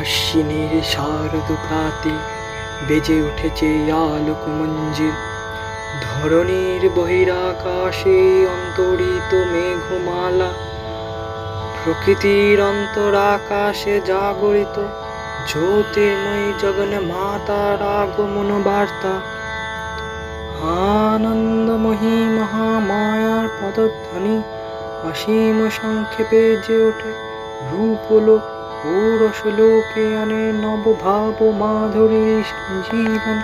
আশ্বিনের শারদ প্রাতে বেজে উঠেছে আলোক মঞ্জির, ধরণীর বহিরাকাশে অন্তরিত মেঘমালা, প্রকৃতির অন্তরাকাশে জাগরিত জ্যোতির্ময়ী জগন্নে মাতার আগমন বার্তা। আনন্দময়ী মহামায়ার পদধ্বনি অসীম সংক্ষেপে যে ওঠে, রূপলোক ও রসলোকে আনে নবভাব মাধুরীর সঞ্জীবন।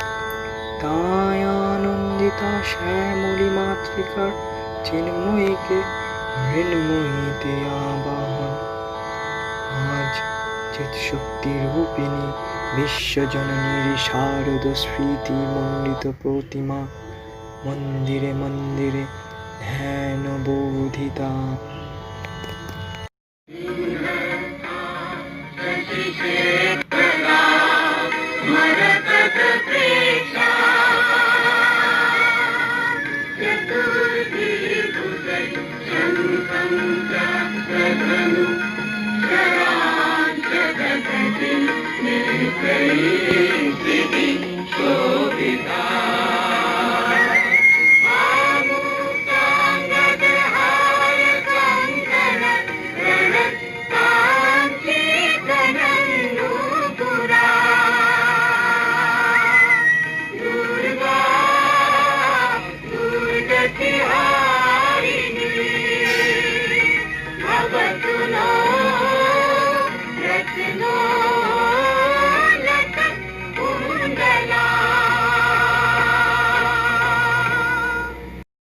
তাই আনন্দিতা শ্যামলী মাতৃকার চিন্ময়ীকে মৃন্ময়ীতে আবাহন। আজ চিৎশক্তি রূপিণী বিশ্বজননীর শারদ স্মৃতি মণ্ডিত প্রতিমা মন্দিরে মন্দিরে ধ্যান বোধিতা।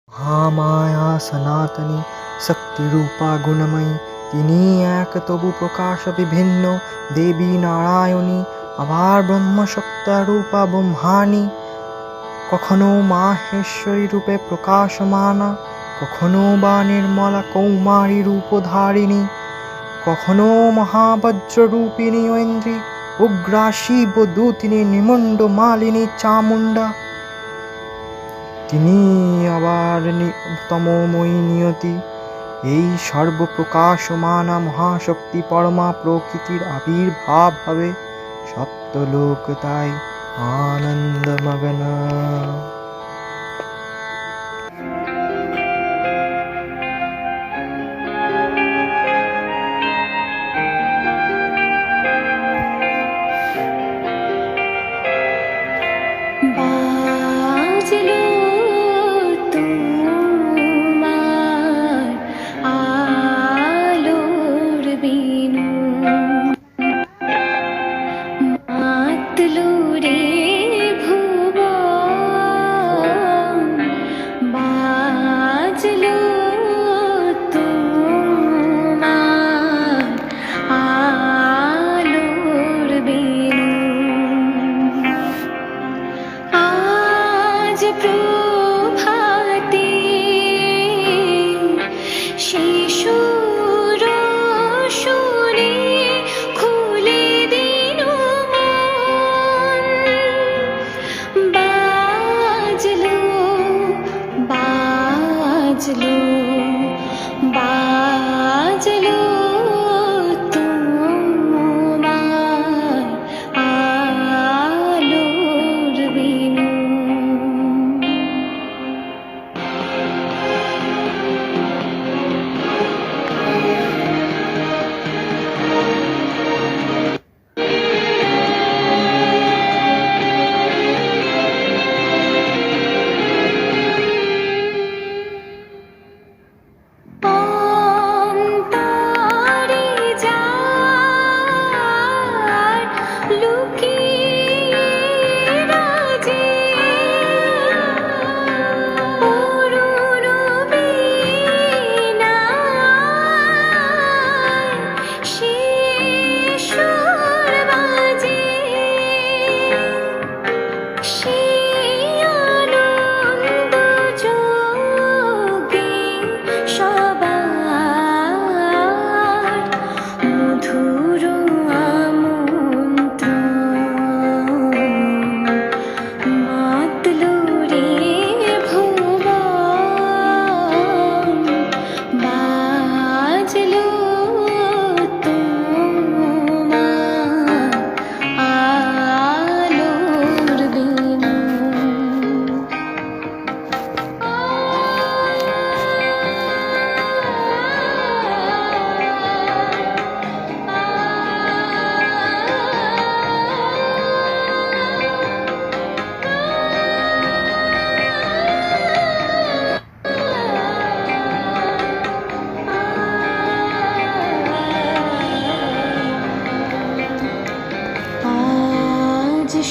মহামায়া সনাতনী শক্তিরূপা গুণময়ী, তিনি এক তবু প্রকাশ বিভিন্ন দেবী নারায়ণী, আবার ব্রহ্মসত্তা রূপা ব্রহ্মাণী। কখনো মাহেশ্বরী রূপে প্রকাশমানা, কখনো বা নির্মলা কৌমারী রূপধারিণী, কখনো মহাবজ্র রূপিণী ঐন্দ্রী, উগ্রা শিব দূতিনী নিমুণ্ড মালিনী চামুণ্ডা। তিনি আবার তমোময়ী নিয়তি, এই সর্বপ্রকাশমানা মহাশক্তি পরমা প্রকৃতির আবির্ভাব হবে সপ্তলোক তাই আনন্দমগ্ন।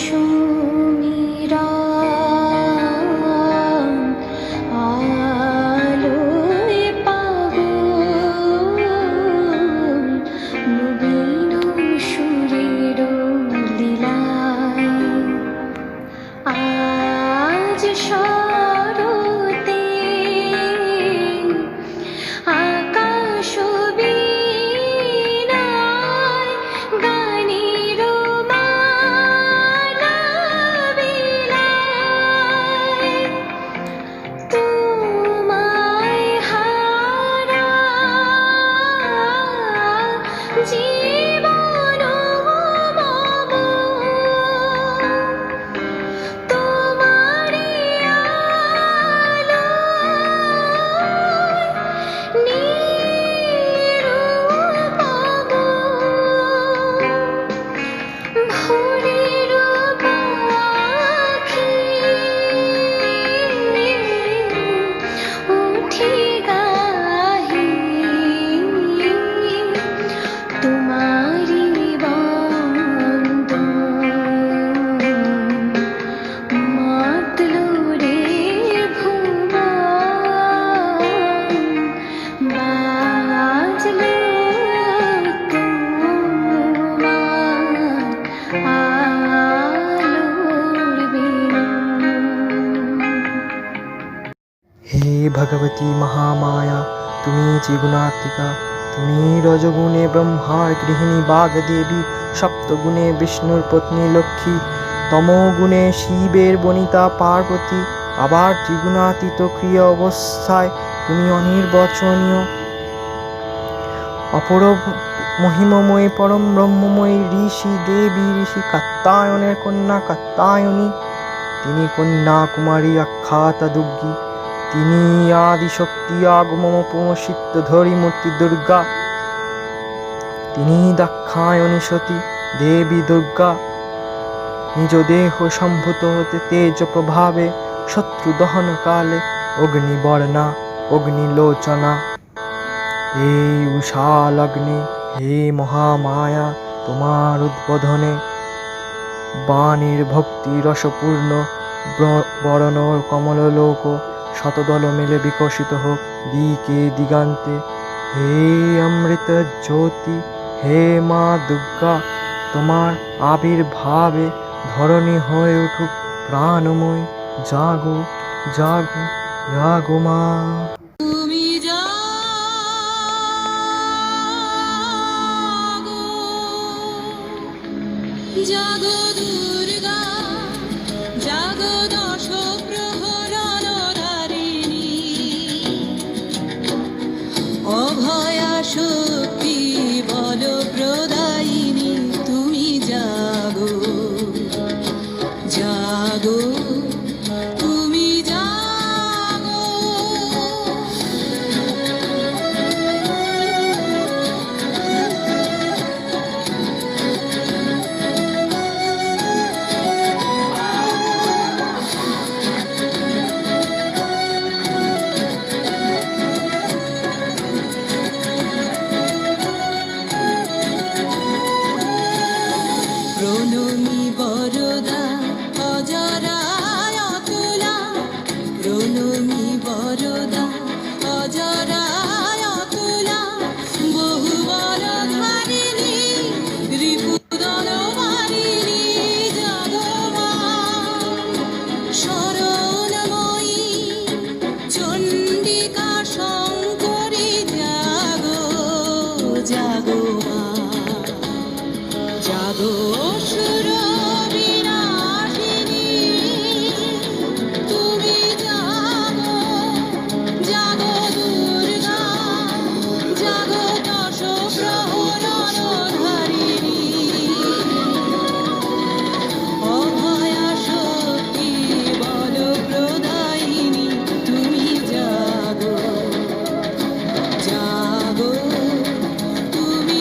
সুমিরা আলোয় পাগল নবীন সুরের লীলায় আজ শরতে আকাশ বীণায় গানের মালা বিলায় তোমায় হারা জীবন মম তোমারি আলোয় নিরূপম ভোরের পাখি উঠি গাহি তোমারি বন্দন মাতলো রে ভুবন বাজলো তোমার আলোর বিনা। হে ভগবতী মহামায়া, তুমি ত্রিগুণাত্মিকা। তুমি রজগুণে ব্রহ্মার গৃহিণী বাগদেবী, সপ্তগুণে বিষ্ণুর পত্নী লক্ষ্মী, তমোগুণে শিবের বনিতা পার্বতী। আবার ত্রিগুণাতীত ক্রিয়া অবস্থায় তুমি অনির্বচনীয়, অপরূপ মহিমময়ী, পরম ব্রহ্মময়ী। ঋষি দেবী, ঋষি কাত্যায়নের কন্যা কাত্যায়নী। তিনি কন্যা কুমারী আখ্যাতা দুর্গী। তিনি আদিশক্তি আগমমোপমসিদ্ধধরী মূর্তি দুর্গা। তিনি দাক্ষায়ণী সতী দেবী দুর্গা। নিজ দেহ সম্ভূত হতে তেজ প্রভাবে শত্রু দহন কালে অগ্নিবর্ণা অগ্নিলোচনা। এই উষালগ্নে হে মহামায়া, তোমার উদ্বোধনে বাণীর ভক্তি রসপূর্ণ বরণ কমললোক শতদল মেলে বিকশিত হোক দিকে দিগান্তে। হে অমৃত জ্যোতি, হে মা দুর্গা, তোমার আবির্ভাবে ধরণী হয়ে উঠুক প্রাণময়। জাগো জাগো জাগো মা। তুমি জাগো জাগো দুর্গা, জাগো দশ প্রহরণ ধারিণী, অভয়া শক্তি বল প্রদায়িনী। তুমি জাগো জাগো তুমি জাগো। প্রণমী বরদা অজরায় অতুলা, প্রণমী বরদা অজরায় অতুলা। বহু বল ধারিণী রিপুদল মারিণী, জাগো মা শরণময়ী চণ্ডিকা শঙ্করী। জাগো জাগো মা, জাগো অসুর বিনাশিনী। তুমি জাগো জাগো দুর্গা, জাগো দশ প্রহরণ ধারিণী, অভয়া শক্তি বল প্রদায়িনী। তুমি জাগো জাগো তুমি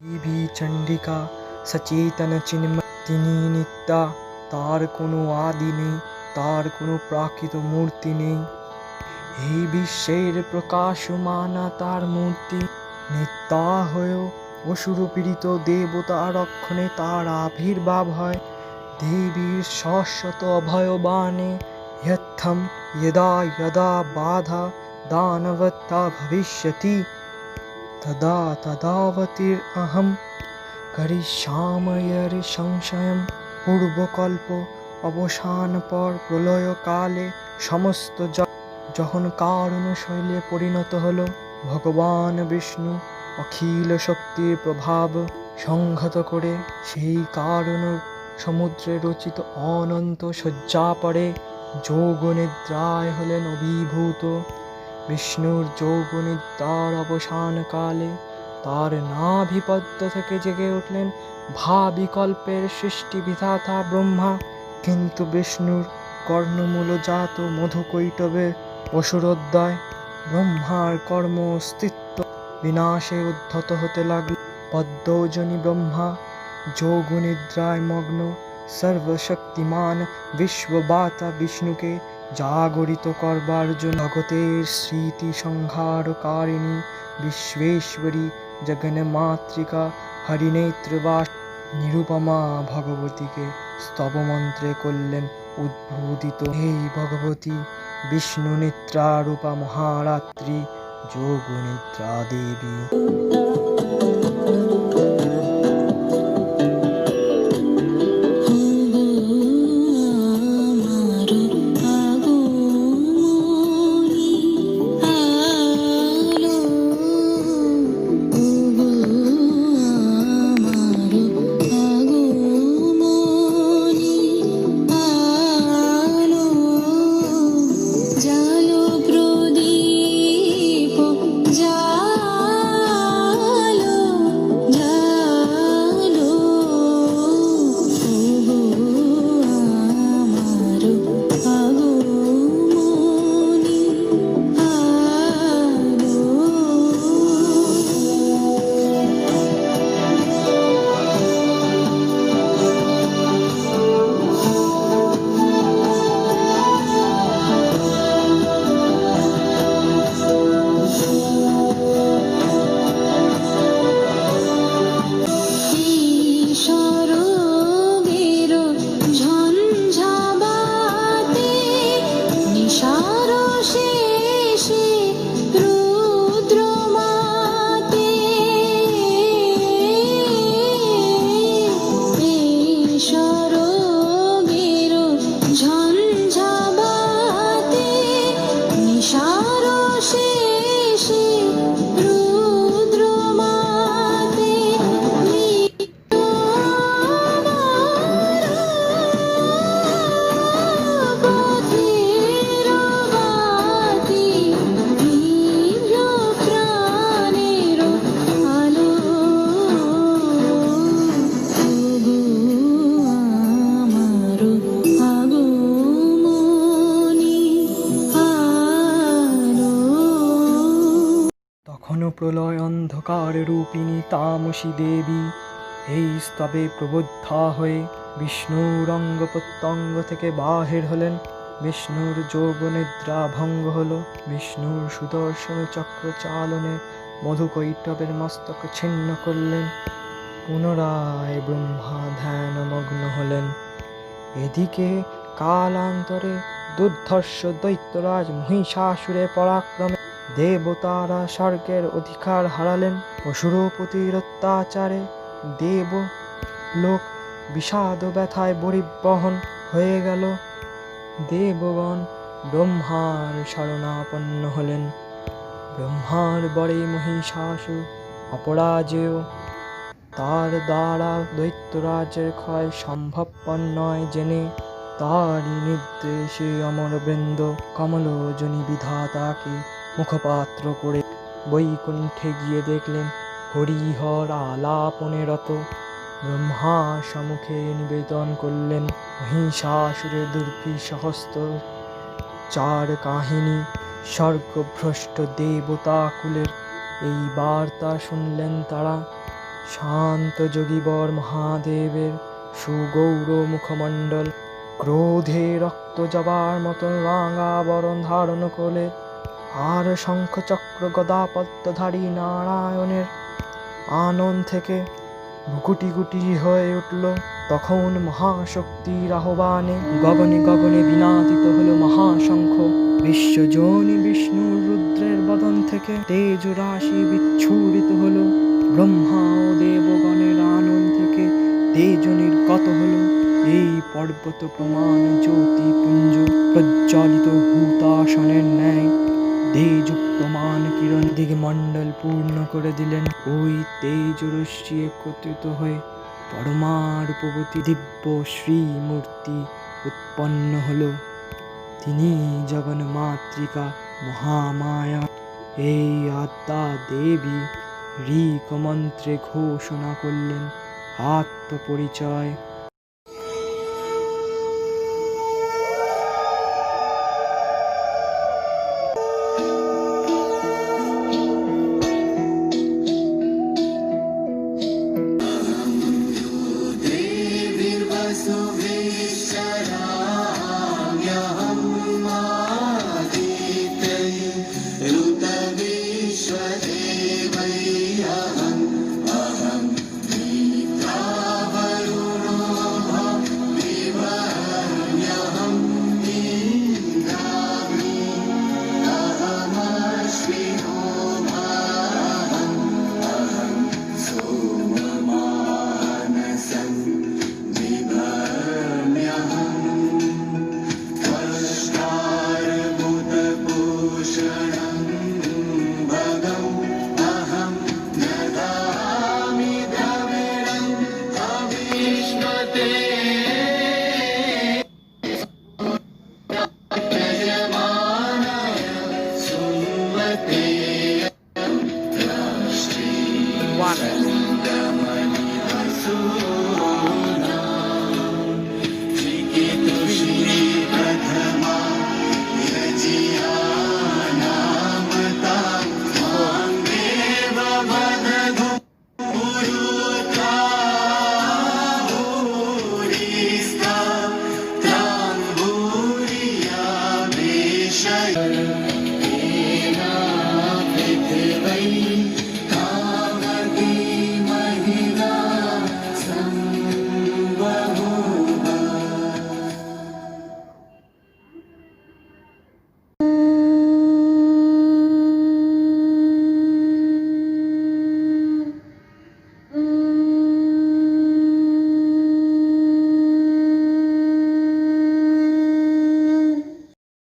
দেবী চণ্ডিকা সচেতন চিন্ময়, তিনি নিত্যা। তার কোনো আদি নেই, তার কোনো প্রাকৃত মূর্তি নেই। এই বিশ্বের প্রকাশমানা তার মূর্তি, নিত্যা হয়েও অসুরপীড়িত দেবতা রক্ষণে তার আবির্ভাব হয়। দেবীর শাশ্বত অভয়বাণে यत्थं यदा यदा बाधा दानवत्ता भविष्यति तदा तदावतीर्अहं करिष्यामि সংশয়ম। পূর্বকল্প অবসান পর প্রলয়কালে সমস্ত যখন কারণ শৈলে পরিণত হল, ভগবান বিষ্ণু অখিল শক্তির প্রভাব সংহত করে সেই কারণ সমুদ্রে রচিত অনন্ত শয্যা পড়ে যোগনিদ্রায় হলেন অভিভূত। বিষ্ণুর যোগনিদ্রার অবসানকালে তার নাভিপদ্ম থেকে জেগে উঠলেন ভাবিকল্পের সৃষ্টি বিধাতা ব্রহ্মা। কিন্তু বিষ্ণুর কর্ণমূলজাত মধুকৈটবে অসুরোদয় ব্রহ্মার কর্ম অস্তিত্ব বিনাশে উদ্ধত হতে লাগল। পদ্মজনী ব্রহ্মা যোগনিদ্রায় মগ্ন সর্বশক্তিমান বিশ্ববাতা বিষ্ণুকে জাগরিত করবার জন্য জগতের স্মৃতি সংহারকারিণী বিশ্বেশ্বরী জগন্মাতৃকা হরিনেত্রবাস নিরুপমা ভগবতীকে স্তবমন্ত্রে করলেন উদ্বোধিত। এই ভগবতী বিষ্ণু নিদ্রারূপা মহারাত্রি যোগনিদ্রা দেবী। তখনও প্রলয় অন্ধকার রূপিণী তামসী দেবী এই স্তবে প্রবুদ্ধা হয়ে বিষ্ণুর অঙ্গ প্রত্যঙ্গ থেকে বাহির হলেন। বিষ্ণুর যোগনিদ্রা ভঙ্গ হল। বিষ্ণুর সুদর্শন চক্র চালনে মধুকৈটবের মস্তক ছিন্ন করলেন। পুনরায় ব্রহ্মা ধ্যানমগ্ন হলেন। এদিকে কালান্তরে দুর্ধর্ষ দৈত্যরাজ মহিষাসুরের পরাক্রমে দেবতারা স্বর্গের অধিকার হারালেন। অসুরপতির অত্যাচারে দেবলোক বিষাদ ব্যথায় পরিবহন হয়ে গেল। দেবগণ ব্রহ্মার শরণাপন্ন হলেন। ব্রহ্মার বরে মহিষাসুর অপরাজেয়। তার দ্বারা দৈত্যরাজের ক্ষয় সম্ভবপর নয় জেনে তারই নির্দেশে অমরবৃন্দ কমলোজনী বিধাতাকে মুখপাত্র করে বৈকুণ্ঠে গিয়ে দেখলেন হরিহর আলাপনে রত। ব্রহ্মা সম্মুখে নিবেদন করলেন মহিষাসুরের দুর্বিসহস্ত চার কাহিনী। স্বর্গভ্রষ্ট দেবতাকুলের এই বার্তা শুনলেন তারা। শান্ত যোগীবর মহাদেবের সুগৌর মুখমণ্ডল ক্রোধে রক্ত জবার মতো রাঙা বরণ ধারণ করলে আর শঙ্খ চক্র গদা পদ্মধারী নারায়ণের আনন থেকে গুটি গুটি হয়ে উঠল। তখন মহাশক্তির আহ্বানে গগনে গগনে বিনাদিত হলো মহাশঙ্খ। বিশ্বজনী বিষ্ণুর রুদ্রের বদন থেকে তেজ রাশি বিচ্ছুরিত হলো। ব্রহ্মা ও দেবগণের আনন থেকে তেজ নির্গত হলো। এই পর্বত প্রমাণ জ্যোতিপুঞ্জ প্রজ্জ্বলিত হুতাসনের ন্যায় তেজযুক্তমান কিরণ দিগমণ্ডল পূর্ণ করে দিলেন। ওই তেজ রশ্মি একত্রিত হয়ে পরমারূপবতী দিব্য শ্রীমূর্তি উৎপন্ন হলো। তিনি জগন্মাতৃকা মহামায়া। এই আদ্যা দেবী ঋক মন্ত্রে ঘোষণা করলেন আত্মপরিচয়।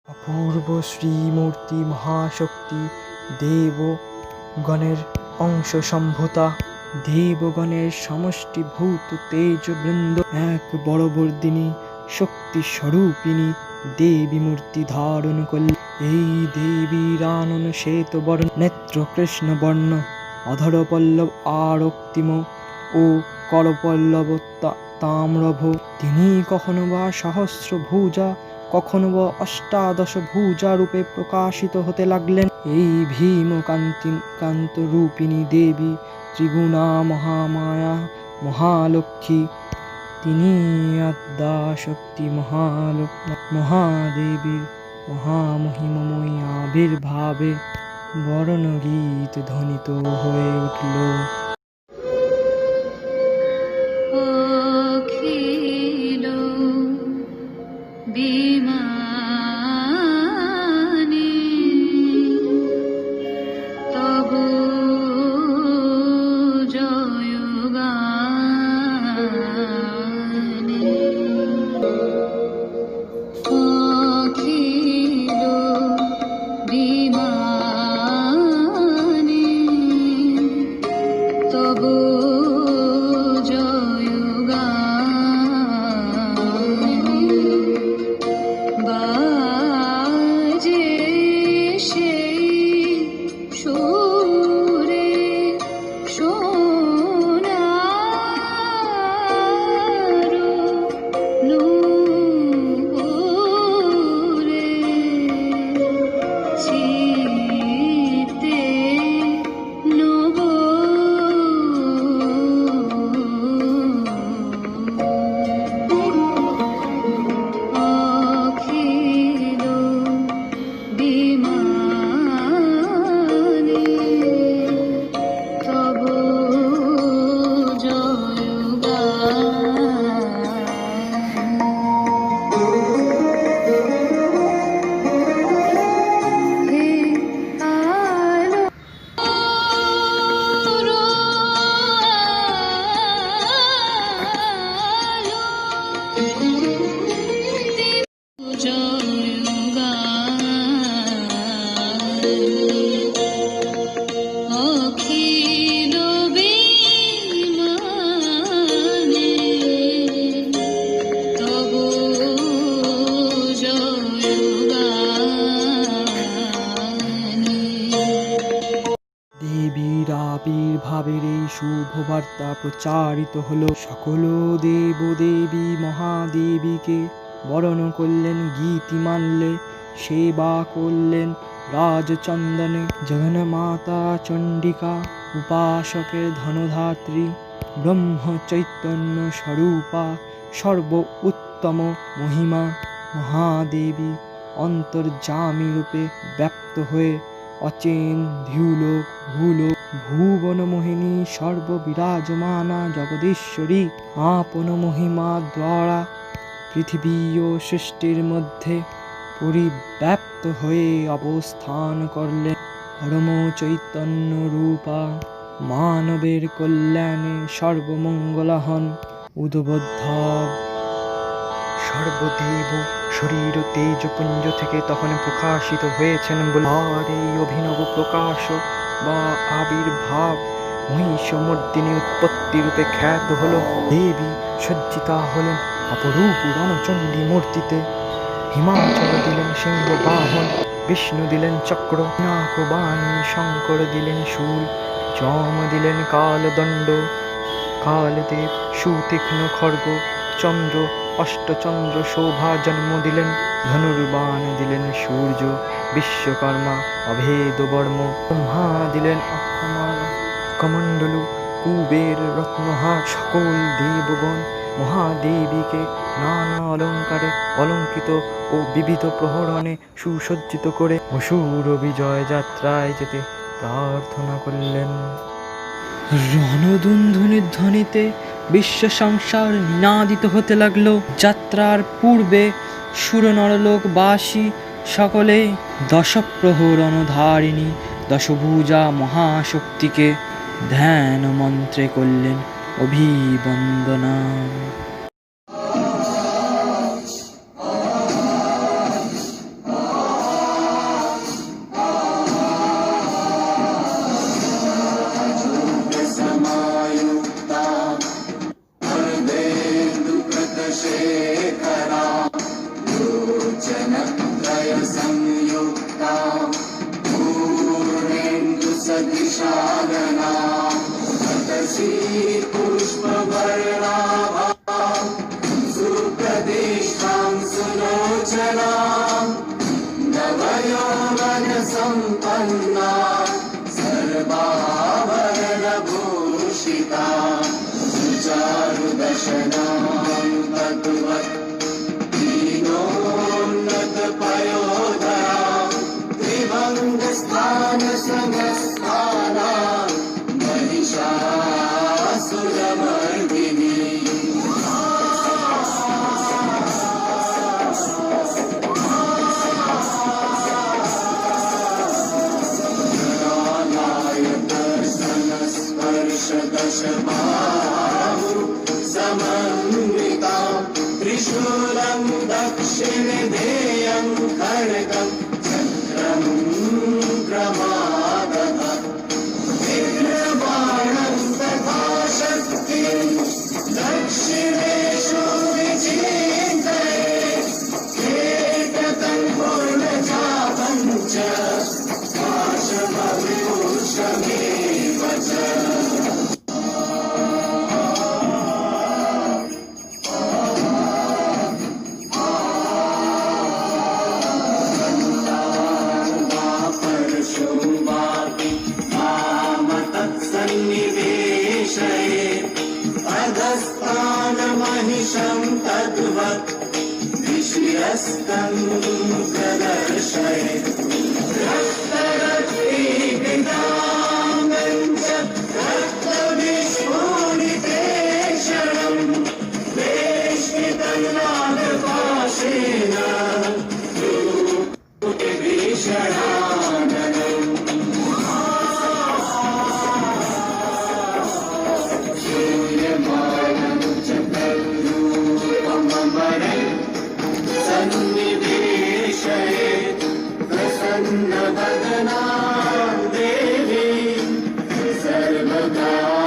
অপূর্ব শ্রীমূর্তি মহাশক্তি দেবগণের অংশ সম্ভূতা। দেবগণের সমষ্টিভূত তেজবৃন্দ এক বড়বর্দিনী শক্তি স্বরূপিণী দেবী মূর্তি ধারণ করলেন। এই দেবীর আনন শ্বেত বর্ণ, নেত্র কৃষ্ণ বর্ণ, অধর পল্লব আরক্তিম ও করপল্লব তাম্রভ। তিনি কখনো বা সহস্র ভুজা, কখনো বা অষ্টাদশ ভুজা রূপে প্রকাশিত হতে লাগলেন। এই ভীম কান্ত রূপিণী দেবী ত্রিগুণা মহামায়া মহালক্ষ্মী। তিনি আদ্যা শক্তি মহাদেবীর মহামহিমময়ী আবির্ভাবে বর্ণগীত ধ্বনিত হয়ে উঠল। অখিল বিমানে তব জয়গানে। অখিল বিমানে দেবীর আবির্ভাবের এই শুভ বার্তা প্রচারিত হলো। সকল দেব দেবী মহাদেবীকে বরণ করলেন গীতি মাল্যে, সেবা করলেন রাজচন্দনে। জগন্মাতা চণ্ডিকা উপাসকের ধনধাত্রী, ব্রহ্ম চৈতন্য স্বরূপা, সর্ব উত্তম মহিমা মহাদেবী অন্তর্যামী রূপে ব্যক্ত হয়ে অচেন ধ্রুলোক ভূলোক ভুবন মোহিনী সর্ববিরাজমানা জগদীশ্বরী আপন মহিমা দ্বারা পৃথিবী ও সৃষ্টির মধ্যে পরিব্যাপ্ত হয়ে অবস্থান করলেন। পরম চৈতন্য রূপা মানবের কল্যাণে সর্বমঙ্গলাহন উদ্বোধব। সর্বদেব শরীর ও তেজপুঞ্জ থেকে তখন প্রকাশিত হয়েছেন বলে আর এই অভিনব প্রকাশ বা আবির্ভাব মহিষমর্দিনী উৎপত্তি রূপে খ্যাত হল। দেবী সজ্জিতা হলেন অপরূপ রণচণ্ডী মূর্তিতে। হিমাচল দিলেন সিংহ বাহন, বিষ্ণু দিলেন চক্র, নাকবাণী, শঙ্কর দিলেন শূল, যম দিলেন কালদণ্ড, কালদেব সুতীক্ষ্ণ খড়গ, চন্দ্র অষ্টচন্দ্র শোভা জন্ম দিলেন, ধনুর্বাণ দিলেন সূর্য, বিশ্বকর্মা অভেদ বর্ম, ব্রহ্মা দিলেন অক্ষমালা কমণ্ডলু, কুবের রত্নহার। সকল দেবগণ মহাদেবীকে নানা অলঙ্কারে অলঙ্কৃত ও বিবিধ প্রহরণে সুসজ্জিত করে অসুর বিজয় যাত্রায় যেতে প্রার্থনা করলেন। রণদুন্ধুনির ধ্বনিতে বিশ্ব সংসার নিনাদিত হতে লাগলো। যাত্রার পূর্বে সুর নরলোকবাসী সকলে দশপ্রহরণধারিণী দশভুজা মহাশক্তিকে ধ্যান মন্ত্রে করলেন অভিবন্দনা। त्रिशूलं दक्षिणेयं खड्गं चक्रं क्रमागतम् बाणं तथा शक्तिं दक्षिणेषु विचिन्तये एकतं पूर्णजातं च पाशमविभूषमेव च। महिषं तद्वत् विषयस्तं प्रदर्शयेत् रक्तरक्तिविदामं च रक्तविस्फोटितेक्षणं वेष्टितं नागपाशेन भीषणाननम् सन्निवेशयेत् प्रसन्नवदना देवी सर्वकामफलप्रदा।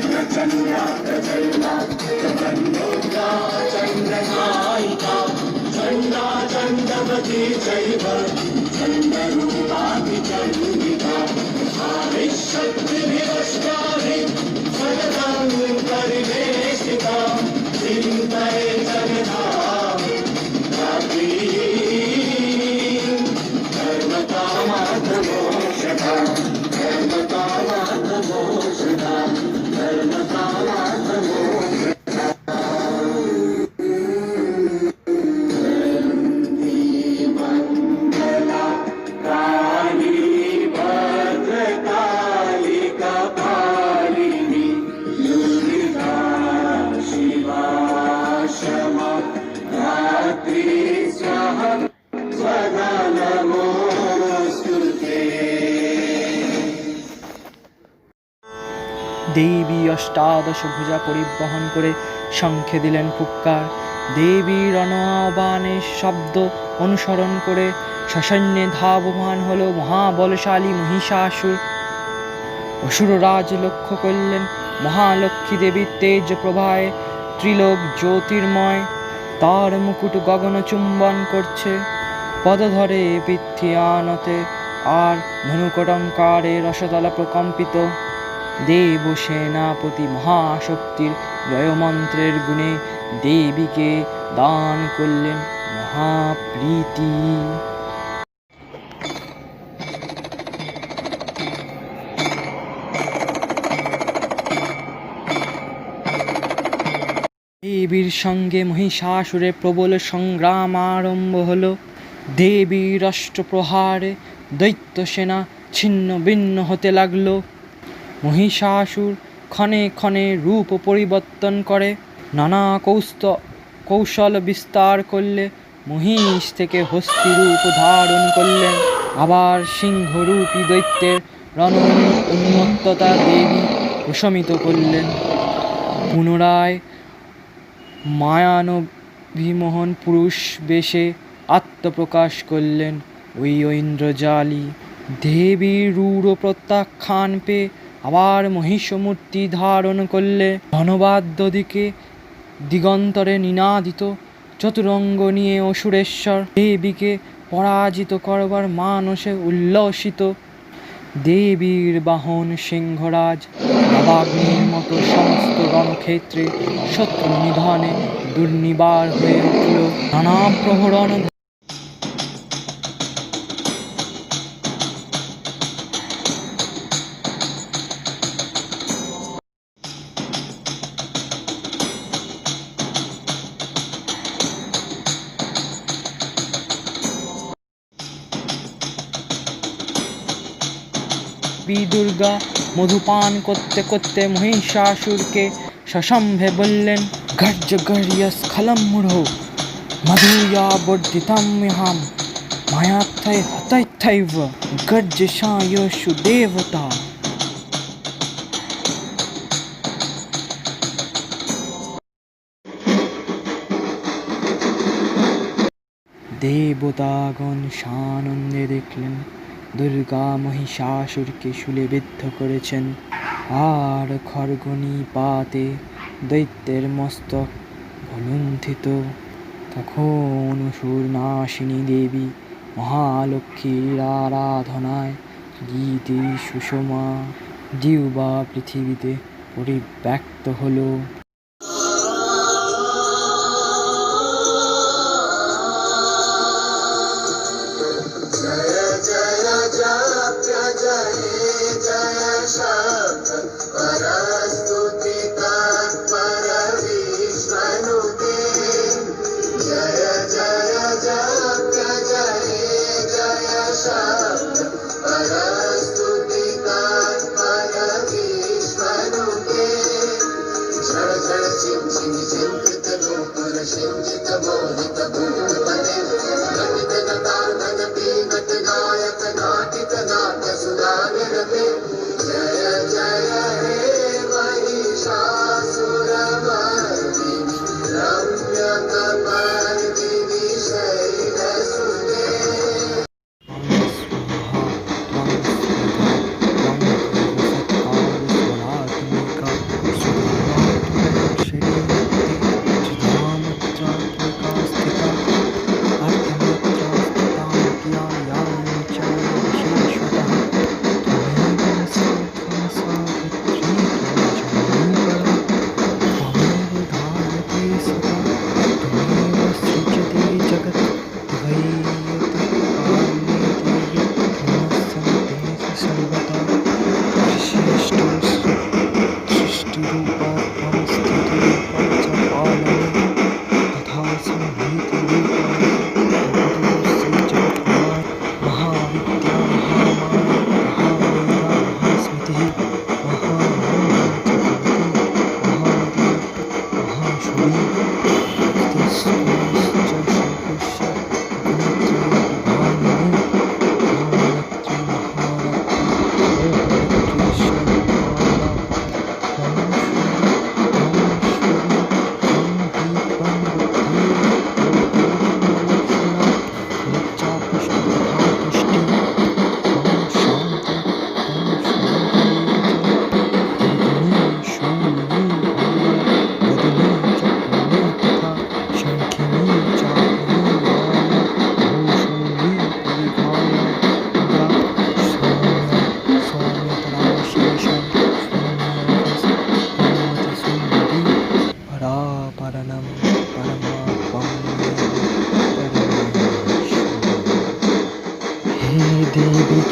प्रचण्डा प्रचण्डा प्रचण्डो दुर्गा चण्डनायिका चण्डा चण्डवती चैव चण्डरूपाभिचण्डिका आदिशक्तिभिरष्टाभिः सततं परिवेशिता चिन्तये जगदाम् धर्मकामार्थमोक्षदा धर्मकामार्थमोक्षदा धर्मकामार्थमोक्षदा मङ्गला काली भद्रकाली कपालिनी दुर्गा शिवा क्षमा धात्री स्वाहा स्वधा नमोऽस्तुते। দেবী অষ্টাদশ ভুজা পরিবহন করে শঙ্খে দিলেন ফুৎকার। দেবীর অনাবানের শব্দ অনুসরণ করে সসৈন্যে ধাবমান হলো মহাবলশালী মহিষাসুর। অসুররাজ লক্ষ্য করলেন মহালক্ষ্মী দেবীর তেজ প্রভায় ত্রিলোক জ্যোতির্ময়, তার মুকুট গগন চুম্বন করছে, পদধরে পৃথ্বী আনতে, আর ধনুকটঙ্কারে রসতলা প্রকম্পিত। দেব সেনাপতি মহাশক্তির জয়মন্ত্রের গুণে দেবীকে দান করলেন মহাপ্রীতি। দেবীর সঙ্গে মহিষাসুরের প্রবল সংগ্রাম আরম্ভ হলো। দেবীর অস্ত্রপ্রহারে দৈত্য সেনা ছিন্ন ভিন্ন হতে লাগলো। মহিষাসুর ক্ষণে ক্ষণে রূপ পরিবর্তন করে নানা কৌশল বিস্তার করলে মহিষ থেকে হস্তি রূপ ধারণ করলেন। আবার সিংহরূপী দৈত্যের রণ উন্মত্ততা দেবী প্রশমিত করলেন। পুনরায় মায়ানবিমোহন পুরুষ বেশে আত্মপ্রকাশ করলেন ওই ঐন্দ্রজালী। দেবীর রূঢ় প্রত্যাখ্যান পেয়ে আবার মহিষমূর্তি ধারণ করলে। ধনবাদ্য দিকে দিগন্তরে নিনাদিত চতুরঙ্গ নিয়ে অসুরেশ্বর দেবীকে পরাজিত করবার মানসে উল্লসিত। দেবীর বাহন সিংহরাজ দাবাগ্নির মতো সমস্ত রণক্ষেত্রে শত্রু নিধনে দুর্নিবার হয়ে উঠল। নানা প্রহরণ দুর্গা মধুপান করতে করতে মহিষাসুরকে সসম্ভে বললেন, গর্জ গর্য স্খলম মূঢ় মধুয়া বর্ধিতাম্যহাম মায়াত্থৈ হতৈথৈব গর্জসায়সু দেবতা। দেবতাগণ সানন্দে দেখলেন দুর্গা মহিষাসুরকে শূলে বিদ্ধ করেছেন, আর খড়গনিপাতে দৈত্যের মস্তক ভলুণ্ঠিত। তখন অসুরনাশিনী দেবী মহালক্ষ্মীর আরাধনায় গীতি সুষমা জিহ্বা পৃথিবীতে পরিব্যাপ্ত হল।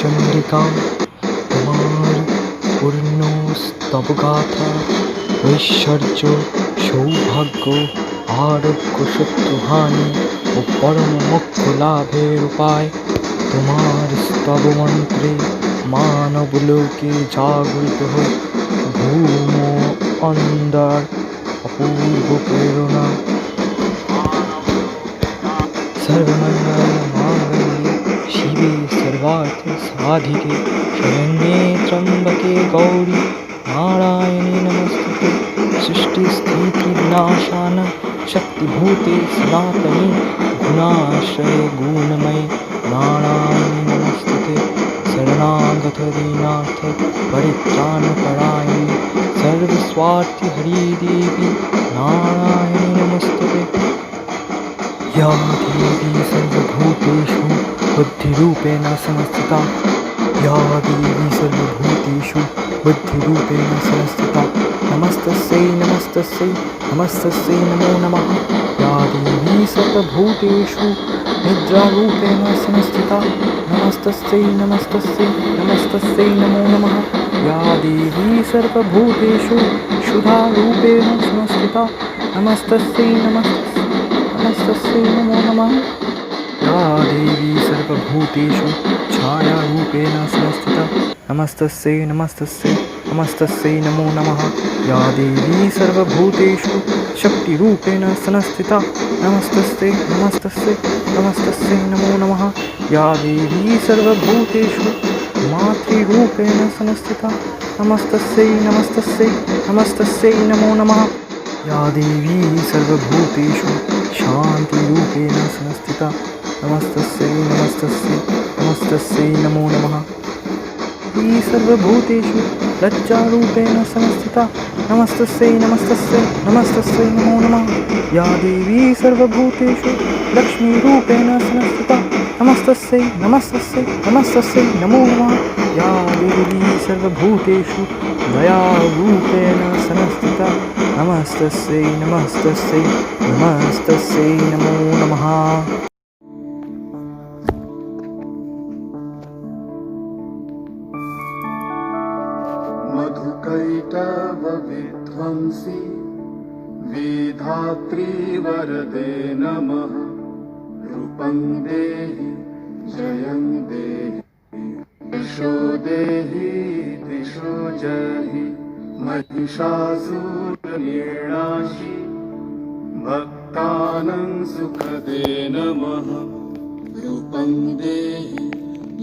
चंडिका कुमार पूर्णो स्तव गाथा ऐश्वर्य सौभाग्य आरोग्य शत्रुहानि ও परम मोक्ष लाभेर उपाय तुम्हार स्तव मंत्रे मानव लोके जागृत हो भूमो अंदर अपूर्व प्रेरणा सर्वमंगल मांगल्ये शिवे सर्वार्थ साधिके शरण्ये त्र्यंबके गौरी नारायणी नमस्ते सृष्टि स्थिति विनाशान शक्तिभूते सनातनी गुणाश्रये गुणमये नारायणी नमस्ते शरणागत दीनार्थ परित्राणपरायणे सर्वस्वार्थी हरि देवी नारायणी नमस्ते या देवी सर्वभूतेषु बुद्धिरूपेण संस्थिता या देवी सर्वभूतेषु बुद्धिरूपेण संस्थिता नमस्तस्यै नमस्तस्यै नमस्तस्यै नमो नमः या देवी सर्वभूतेषु निद्रारूपेण संस्थिता नमस्तस्यै नमस्तस्यै नमस्तस्यै नमो नमः या देवी सर्वभूतेषु क्षुधारूपेण संस्थिता नमस्तस्यै नमस्तस्यै नमो नमः या देवी सर्वभूतेषु छायारूपेण संस्थिता नमस्तस्यै नमस्तस्यै नमस्तस्यै नमो नमः या देवी सर्वभूतेषु शक्तिरूपेण संस्थिता नमस्तस्यै नमस्तस्यै नमस्तस्यै नमो नमः या देवी सर्वभूतेषु मातृरूपेण संस्थिता नमस्तस्यै नमस्तस्यै नमस्तस्यै नमो नमः या देवी सर्वभूतेषु शान्तिरूपेण संस्थिता नमस्तस्यै नमस्तस्यै नमस्तस्यै नमो नमः देवी सर्वभूतेषु लज्जारूपेण संस्थिता नमस्तस्यै नमस्तस्यै नमस्तस्यै नमो नमः या देवी सर्वभूतेषु लक्ष्मीरूपेण संस्थिता नमस्तस्यै नमस्तस्यै नमस्तस्यै नमो नमः या देवी सर्वभूतेषु दयारूपेण संस्थिता नमस्तस्यै नमस्तस्यै नमस्तस्यै नमो नमः मधुकैटभ विध्वंसी वेधात्री वरदे नमः रूपं देहि जयं देहि यशो देहि दिशो जहि महिषासुरनिर्णाशि भक्तानां सुखदे नमः रूपं देहि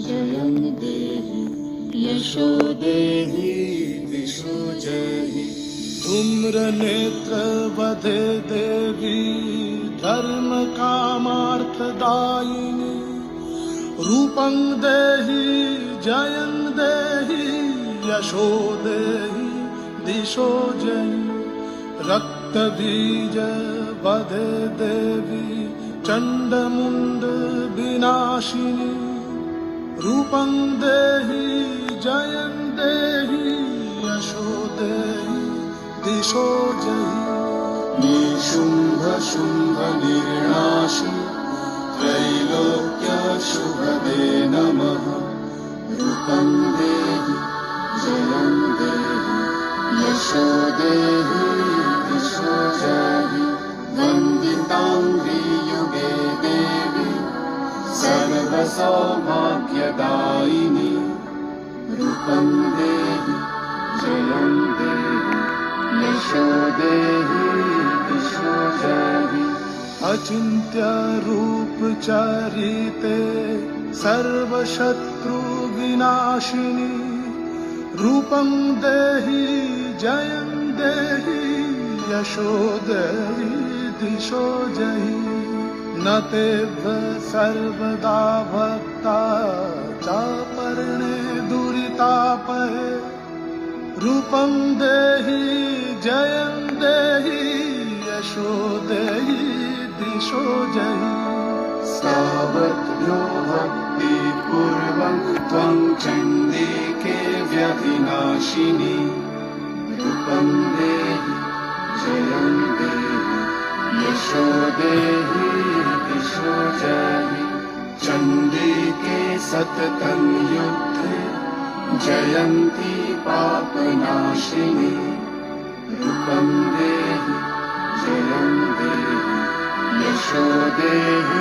जयं देहि यशो देहि दिशो जहि धूम्रनेत्र वधे देवी धर्म कामार्थदायिनी रूपं देहि जयं देहि यशो देहि दिशो जहि रक्तबीज वधे देवी चण्डमुण्ड विनाशिनी रूपं देहि जयं देहि यशो देहि दिशो जहि निशुम्भ शुम्भ निर्णाशि त्रैलोक्य शुभदे नमः रूपं देहि जयं देहि यशो देहि दिशो जहि वन्दिताङ्घ्रि युगे देवी सर्वसौभाग्यदायिनी रूपं देहि जयं देहि यशो देहि दिशो जहि अचिन्त्य रूप चरिते सर्वशत्रु विनाशिनी रूपं देहि जयं देहि यशो देहि दिशो जहि न तेभ्य सर्वदा भक्ता चापर्णे दुरितापहे रूपं देहि जयं देहि यशो देहि दिशो जहि सावत्यो भक्तिपूर्वं त्वं चण्डिके व्यधिनाशिनी रूपं देहि जयं देहि यशो देहि दिशो जहि चण्डिके सततं युद्धे जयन्ती पापनाशिनी रूपं देहि जयं देहि यशो देहि